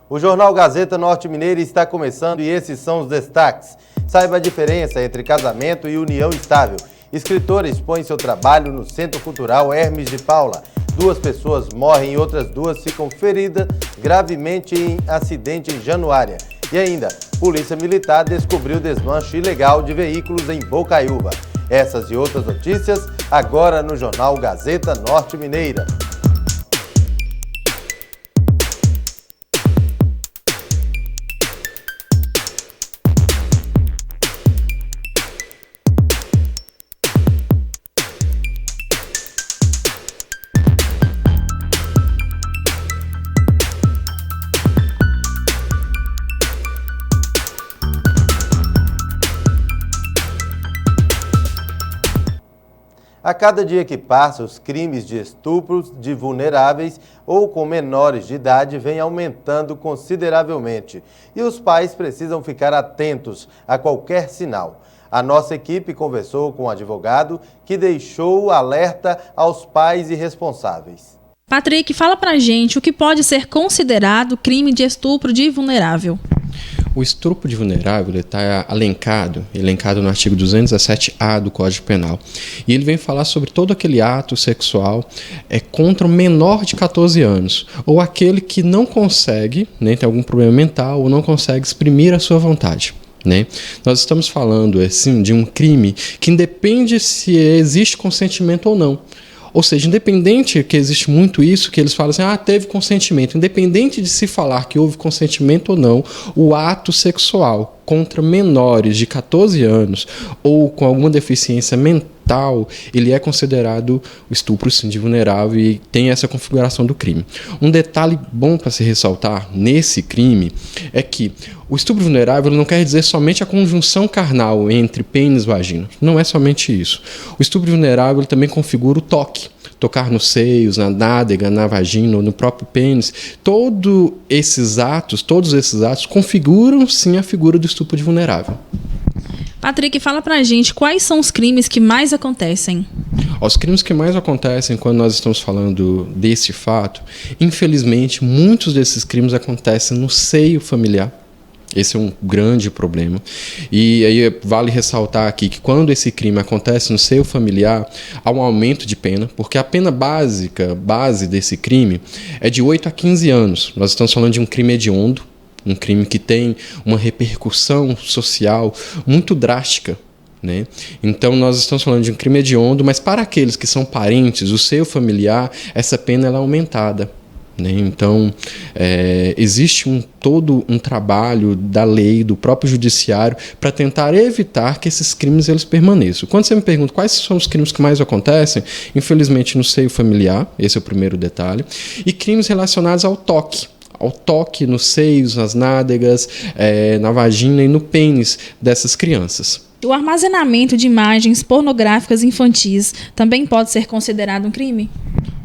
O Jornal Gazeta Norte Mineira está começando e esses são os destaques. Saiba a diferença entre casamento e união estável. Escritora expõe seu trabalho no Centro Cultural Hermes de Paula. 2 pessoas morrem e outras 2 ficam feridas gravemente em acidente em Januária. E ainda, Polícia Militar descobriu desmanche ilegal de veículos em Bocaiúva. Essas e outras notícias agora no Jornal Gazeta Norte Mineira. A cada dia que passa, os crimes de estupros de vulneráveis ou com menores de idade vêm aumentando consideravelmente e os pais precisam ficar atentos a qualquer sinal. A nossa equipe conversou com um advogado que deixou o alerta aos pais e responsáveis. Patrick, fala pra gente o que pode ser considerado crime de estupro de vulnerável. O estupro de vulnerável está elencado no artigo 217-A do Código Penal. E ele vem falar sobre todo aquele ato sexual contra um menor de 14 anos, ou aquele que não consegue, né, tem algum problema mental, ou não consegue exprimir a sua vontade. Né? Nós estamos falando assim, de um crime que independe se existe consentimento ou não. Ou seja, independente que existe muito isso, que eles falam assim, teve consentimento. Independente de se falar que houve consentimento ou não, o ato sexual contra menores de 14 anos ou com alguma deficiência mental, ele é considerado o estupro sim, de vulnerável e tem essa configuração do crime. Um detalhe bom para se ressaltar nesse crime é que o estupro vulnerável não quer dizer somente a conjunção carnal entre pênis e vagina. Não é somente isso. O estupro vulnerável ele também configura o toque. Tocar nos seios, na nádega, na vagina ou no próprio pênis. Todos esses atos configuram sim a figura do estupro de vulnerável. Patrick, fala pra gente quais são os crimes que mais acontecem. Os crimes que mais acontecem quando nós estamos falando desse fato, infelizmente, muitos desses crimes acontecem no seio familiar. Esse é um grande problema. E aí vale ressaltar aqui que quando esse crime acontece no seio familiar, há um aumento de pena, porque a pena base desse crime é de 8 a 15 anos. Nós estamos falando de um crime hediondo, um crime que tem uma repercussão social muito drástica. Né? Então nós estamos falando de um crime hediondo, mas para aqueles que são parentes, o seio familiar, essa pena ela é aumentada. Né? Então, existe todo um trabalho da lei, do próprio judiciário, para tentar evitar que esses crimes eles permaneçam. Quando você me pergunta quais são os crimes que mais acontecem, infelizmente no seio familiar, esse é o primeiro detalhe, e crimes relacionados ao toque nos seios, nas nádegas, na vagina e no pênis dessas crianças. O armazenamento de imagens pornográficas infantis também pode ser considerado um crime?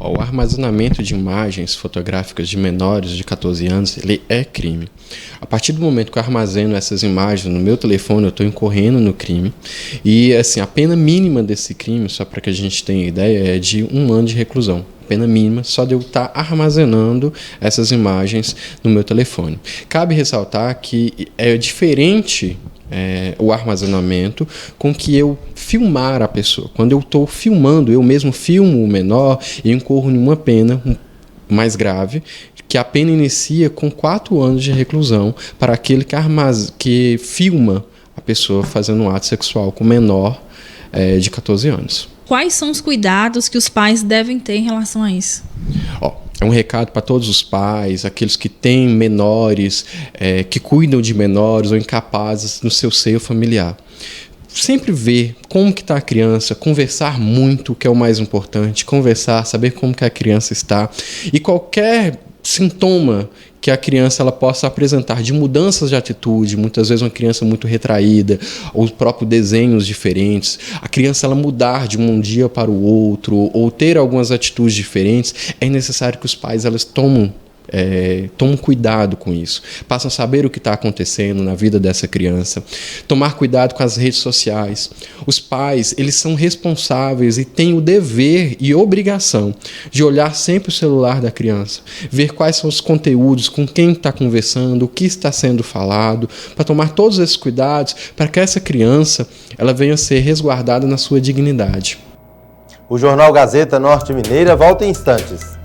O armazenamento de imagens fotográficas de menores de 14 anos, ele é crime. A partir do momento que eu armazeno essas imagens no meu telefone, eu estou incorrendo no crime. E assim, a pena mínima desse crime, só para que a gente tenha ideia, é de 1 ano de reclusão. Pena mínima só de eu estar armazenando essas imagens no meu telefone. Cabe ressaltar que é diferente o armazenamento com que eu filmar a pessoa. Quando eu estou filmando, eu mesmo filmo o menor e incorro em uma pena mais grave, que a pena inicia com 4 anos de reclusão para aquele que filma a pessoa fazendo um ato sexual com menor de 14 anos. Quais são os cuidados que os pais devem ter em relação a isso? É um recado para todos os pais, aqueles que têm menores, que cuidam de menores ou incapazes no seu seio familiar. Sempre ver como que está a criança, conversar muito, que é o mais importante, conversar, saber como que a criança está. E qualquer sintoma que a criança ela possa apresentar de mudanças de atitude, muitas vezes uma criança muito retraída, ou próprios desenhos diferentes, a criança ela mudar de um dia para o outro, ou ter algumas atitudes diferentes, é necessário que os pais elas tomem Toma cuidado com isso. Passa a saber o que está acontecendo na vida dessa criança. Tomar cuidado com as redes sociais. Os pais, eles são responsáveis e têm o dever e obrigação de olhar sempre o celular da criança, ver quais são os conteúdos, com quem está conversando, o que está sendo falado, para tomar todos esses cuidados para que essa criança ela venha a ser resguardada na sua dignidade. O Jornal Gazeta Norte Mineira volta em instantes.